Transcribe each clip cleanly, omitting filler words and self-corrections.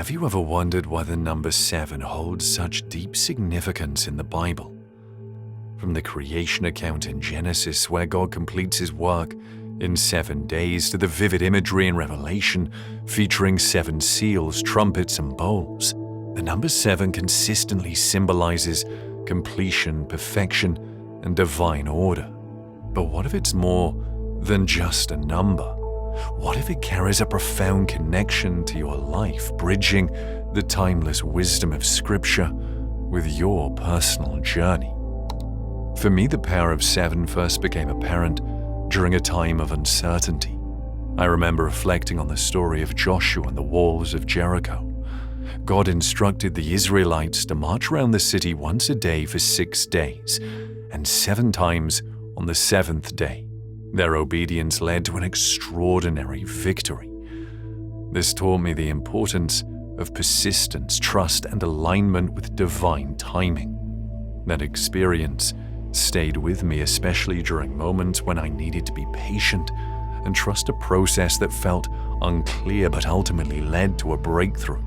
Have you ever wondered why the number 7 holds such deep significance in the Bible? From the creation account in Genesis, where God completes his work in 7 days, to the vivid imagery in Revelation featuring 7 seals, trumpets, and bowls, the number 7 consistently symbolizes completion, perfection, and divine order. But what if it's more than just a number? What if it carries a profound connection to your life, bridging the timeless wisdom of Scripture with your personal journey? For me, the power of 7 first became apparent during a time of uncertainty. I remember reflecting on the story of Joshua and the walls of Jericho. God instructed the Israelites to march around the city once a day for 6 days, and 7 times on the 7th day. Their obedience led to an extraordinary victory. This taught me the importance of persistence, trust, and alignment with divine timing. That experience stayed with me, especially during moments when I needed to be patient and trust a process that felt unclear but ultimately led to a breakthrough.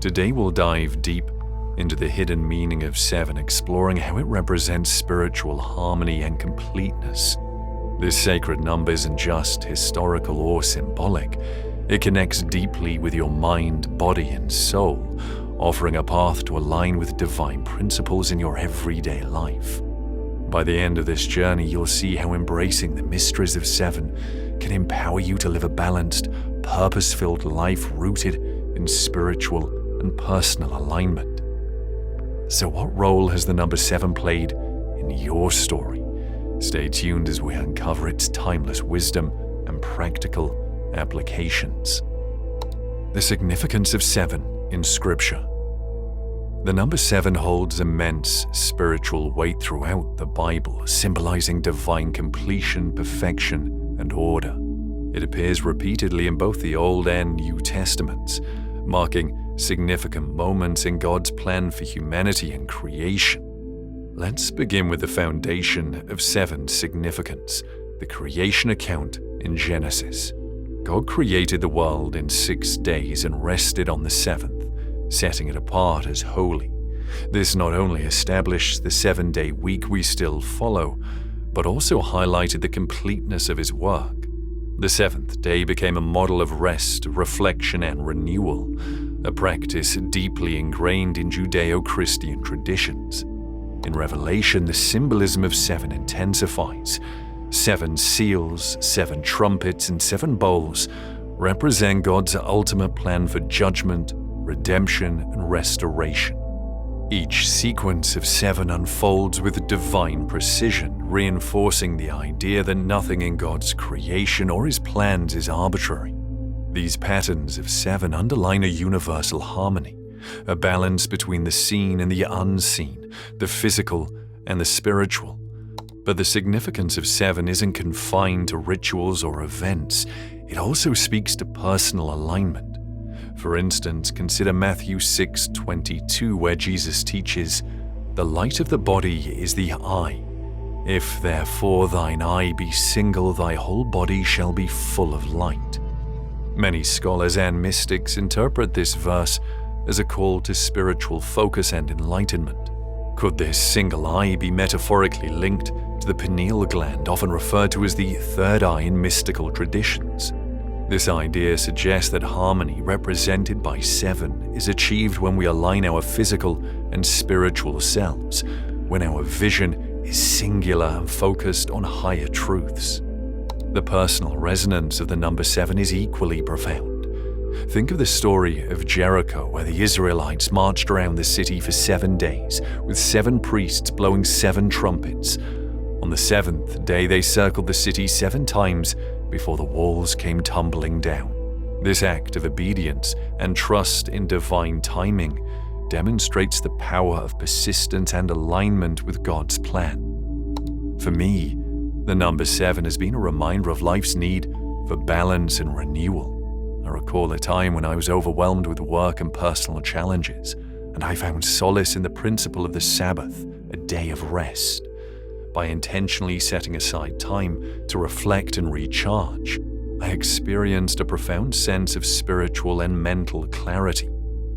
Today we'll dive deep into the hidden meaning of 7, exploring how it represents spiritual harmony and completeness. This sacred number isn't just historical or symbolic. It connects deeply with your mind, body, and soul, offering a path to align with divine principles in your everyday life. By the end of this journey, you'll see how embracing the mysteries of 7 can empower you to live a balanced, purpose-filled life rooted in spiritual and personal alignment. So what role has the number 7 played in your story? Stay tuned as we uncover its timeless wisdom and practical applications. The significance of 7 in Scripture. The number 7 holds immense spiritual weight throughout the Bible, symbolizing divine completion, perfection, and order. It appears repeatedly in both the Old and New Testaments, marking significant moments in God's plan for humanity and creation. Let's begin with the foundation of 7's significance, the creation account in Genesis. God created the world in 6 days and rested on the 7th, setting it apart as holy. This not only established the 7-day week we still follow, but also highlighted the completeness of his work. The 7th day became a model of rest, reflection, and renewal, a practice deeply ingrained in Judeo-Christian traditions. In Revelation, the symbolism of 7 intensifies. 7 seals, 7 trumpets, and 7 bowls represent God's ultimate plan for judgment, redemption, and restoration. Each sequence of 7 unfolds with divine precision, reinforcing the idea that nothing in God's creation or his plans is arbitrary. These patterns of 7 underline a universal harmony, a balance between the seen and the unseen, the physical and the spiritual. But the significance of 7 isn't confined to rituals or events. It also speaks to personal alignment. For instance, consider Matthew 6:22, where Jesus teaches, "The light of the body is the eye. If therefore thine eye be single, thy whole body shall be full of light." Many scholars and mystics interpret this verse as a call to spiritual focus and enlightenment. Could this single eye be metaphorically linked to the pineal gland, often referred to as the third eye in mystical traditions? This idea suggests that harmony represented by 7 is achieved when we align our physical and spiritual selves, when our vision is singular and focused on higher truths. The personal resonance of the number 7 is equally profound. Think of the story of Jericho, where the Israelites marched around the city for 7 days, with 7 priests blowing 7 trumpets. On the 7th day, they circled the city 7 times before the walls came tumbling down. This act of obedience and trust in divine timing demonstrates the power of persistence and alignment with God's plan. For me, the number 7 has been a reminder of life's need for balance and renewal. I recall a time when I was overwhelmed with work and personal challenges, and I found solace in the principle of the Sabbath, a day of rest. By intentionally setting aside time to reflect and recharge, I experienced a profound sense of spiritual and mental clarity.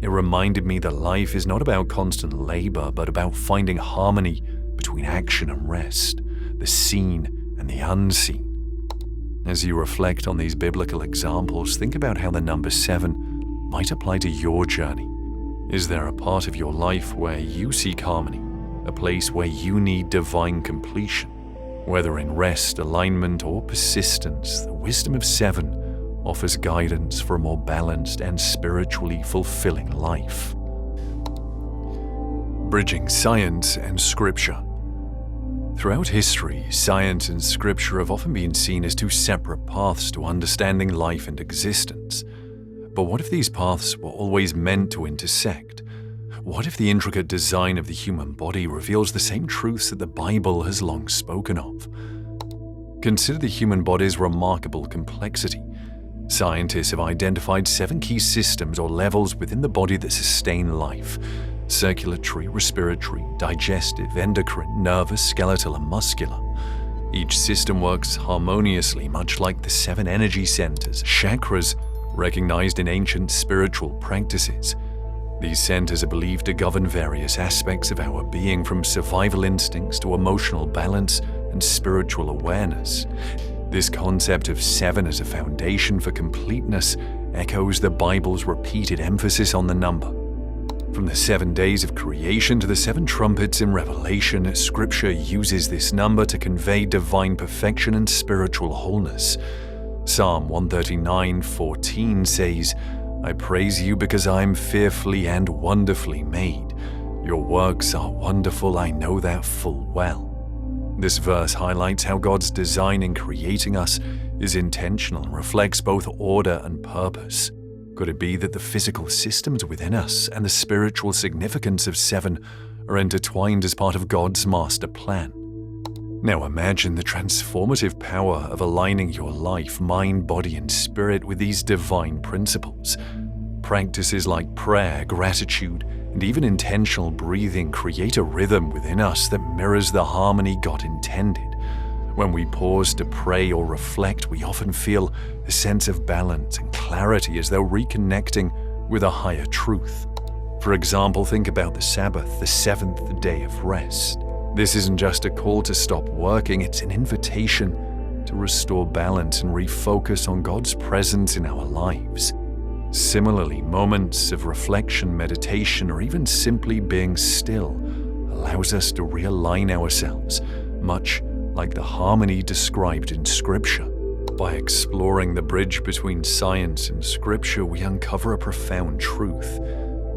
It reminded me that life is not about constant labor, but about finding harmony between action and rest, the seen and the unseen. As you reflect on these biblical examples, think about how the number 7 might apply to your journey. Is there a part of your life where you seek harmony, a place where you need divine completion? Whether in rest, alignment, or persistence, the wisdom of 7 offers guidance for a more balanced and spiritually fulfilling life. Bridging science and scripture. Throughout history, science and scripture have often been seen as two separate paths to understanding life and existence. But what if these paths were always meant to intersect? What if the intricate design of the human body reveals the same truths that the Bible has long spoken of? Consider the human body's remarkable complexity. Scientists have identified 7 key systems or levels within the body that sustain life: circulatory, respiratory, digestive, endocrine, nervous, skeletal, and muscular. Each system works harmoniously, much like the 7 energy centers, chakras, recognized in ancient spiritual practices. These centers are believed to govern various aspects of our being, from survival instincts to emotional balance and spiritual awareness. This concept of 7 as a foundation for completeness echoes the Bible's repeated emphasis on the number. From the 7 days of creation to the 7 trumpets in Revelation, Scripture uses this number to convey divine perfection and spiritual wholeness. Psalm 139:14 says, "I praise you because I am fearfully and wonderfully made. Your works are wonderful, I know that full well." This verse highlights how God's design in creating us is intentional and reflects both order and purpose. Could it be that the physical systems within us and the spiritual significance of 7 are intertwined as part of God's master plan? Now imagine the transformative power of aligning your life, mind, body, and spirit with these divine principles. Practices like prayer, gratitude, and even intentional breathing create a rhythm within us that mirrors the harmony God intended. When we pause to pray or reflect, we often feel a sense of balance and clarity, as though reconnecting with a higher truth. For example, think about the Sabbath, the 7th day of rest. This isn't just a call to stop working, it's an invitation to restore balance and refocus on God's presence in our lives. Similarly, moments of reflection, meditation, or even simply being still allows us to realign ourselves, much like the harmony described in Scripture. By exploring the bridge between science and Scripture, we uncover a profound truth.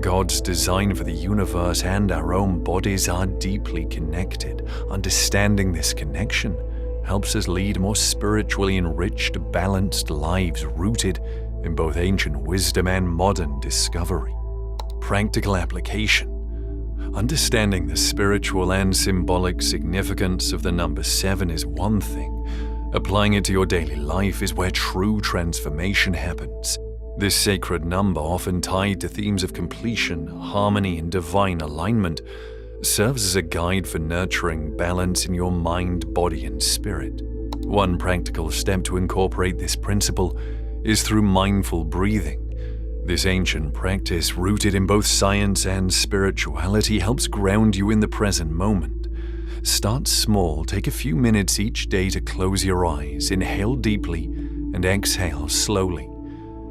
God's design for the universe and our own bodies are deeply connected. Understanding this connection helps us lead more spiritually enriched, balanced lives rooted in both ancient wisdom and modern discovery. Practical application. Understanding the spiritual and symbolic significance of the number 7 is one thing. Applying it to your daily life is where true transformation happens. This sacred number, often tied to themes of completion, harmony, and divine alignment, serves as a guide for nurturing balance in your mind, body, and spirit. One practical step to incorporate this principle is through mindful breathing. This ancient practice, rooted in both science and spirituality, helps ground you in the present moment. Start small, take a few minutes each day to close your eyes, inhale deeply, and exhale slowly.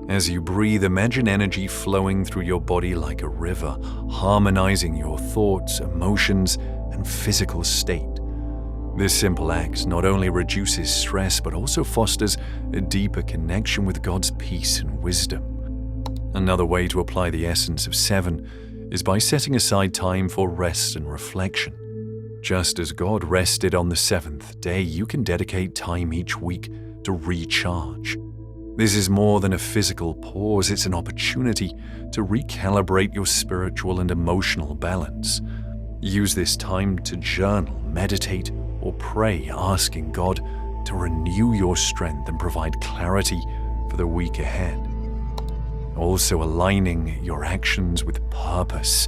As you breathe, imagine energy flowing through your body like a river, harmonizing your thoughts, emotions, and physical state. This simple act not only reduces stress, but also fosters a deeper connection with God's peace and wisdom. Another way to apply the essence of 7 is by setting aside time for rest and reflection. Just as God rested on the 7th day, you can dedicate time each week to recharge. This is more than a physical pause, it's an opportunity to recalibrate your spiritual and emotional balance. Use this time to journal, meditate, or pray, asking God to renew your strength and provide clarity for the week ahead. Also, aligning your actions with purpose.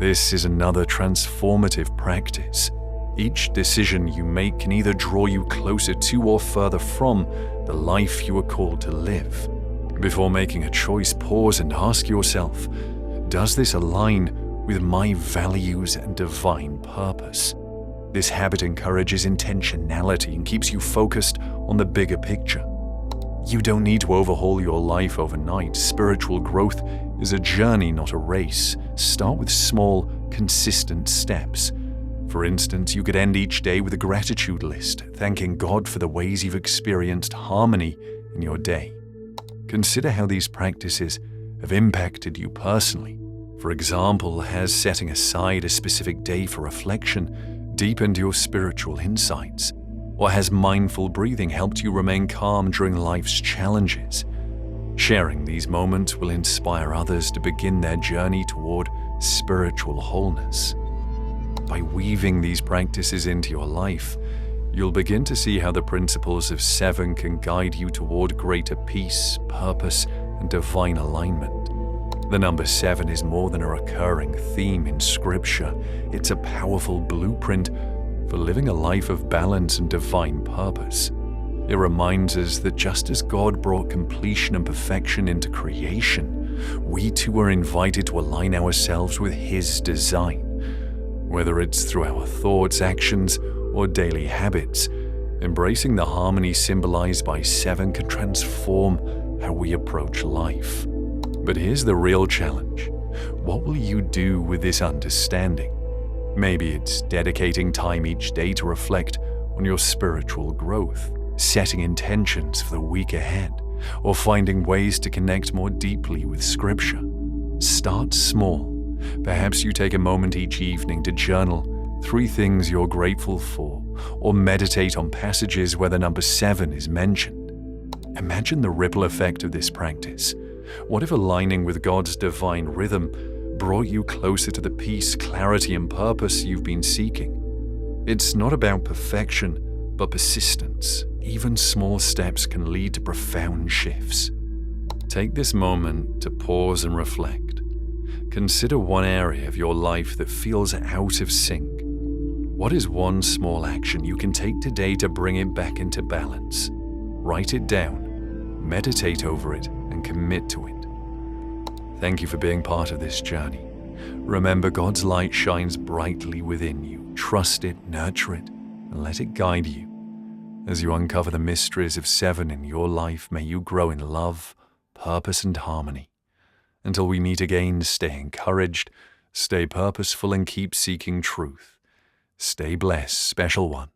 This is another transformative practice. Each decision you make can either draw you closer to or further from the life you are called to live. Before making a choice, pause and ask yourself, Does this align with my values and divine purpose? This habit encourages intentionality and keeps you focused on the bigger picture. You don't need to overhaul your life overnight. Spiritual growth is a journey, not a race. Start with small, consistent steps. For instance, you could end each day with a gratitude list, thanking God for the ways you've experienced harmony in your day. Consider how these practices have impacted you personally. For example, has setting aside a specific day for reflection deepened your spiritual insights? Or has mindful breathing helped you remain calm during life's challenges? Sharing these moments will inspire others to begin their journey toward spiritual wholeness. By weaving these practices into your life, you'll begin to see how the principles of 7 can guide you toward greater peace, purpose, and divine alignment. The number 7 is more than a recurring theme in Scripture. It's a powerful blueprint for living a life of balance and divine purpose. It reminds us that just as God brought completion and perfection into creation, we too are invited to align ourselves with His design. Whether it's through our thoughts, actions, or daily habits, embracing the harmony symbolized by 7 can transform how we approach life. But here's the real challenge. What will you do with this understanding? Maybe it's dedicating time each day to reflect on your spiritual growth, setting intentions for the week ahead, or finding ways to connect more deeply with Scripture. Start small. Perhaps you take a moment each evening to journal 3 things you're grateful for, or meditate on passages where the number 7 is mentioned. Imagine the ripple effect of this practice. What if aligning with God's divine rhythm brought you closer to the peace, clarity, and purpose you've been seeking? It's not about perfection, but persistence. Even small steps can lead to profound shifts. Take this moment to pause and reflect. Consider one area of your life that feels out of sync. What is one small action you can take today to bring it back into balance? Write it down, meditate over it, and commit to it. Thank you for being part of this journey. Remember, God's light shines brightly within you. Trust it, nurture it, and let it guide you. As you uncover the mysteries of 7 in your life, may you grow in love, purpose, and harmony. Until we meet again, stay encouraged, stay purposeful, and keep seeking truth. Stay blessed, special one.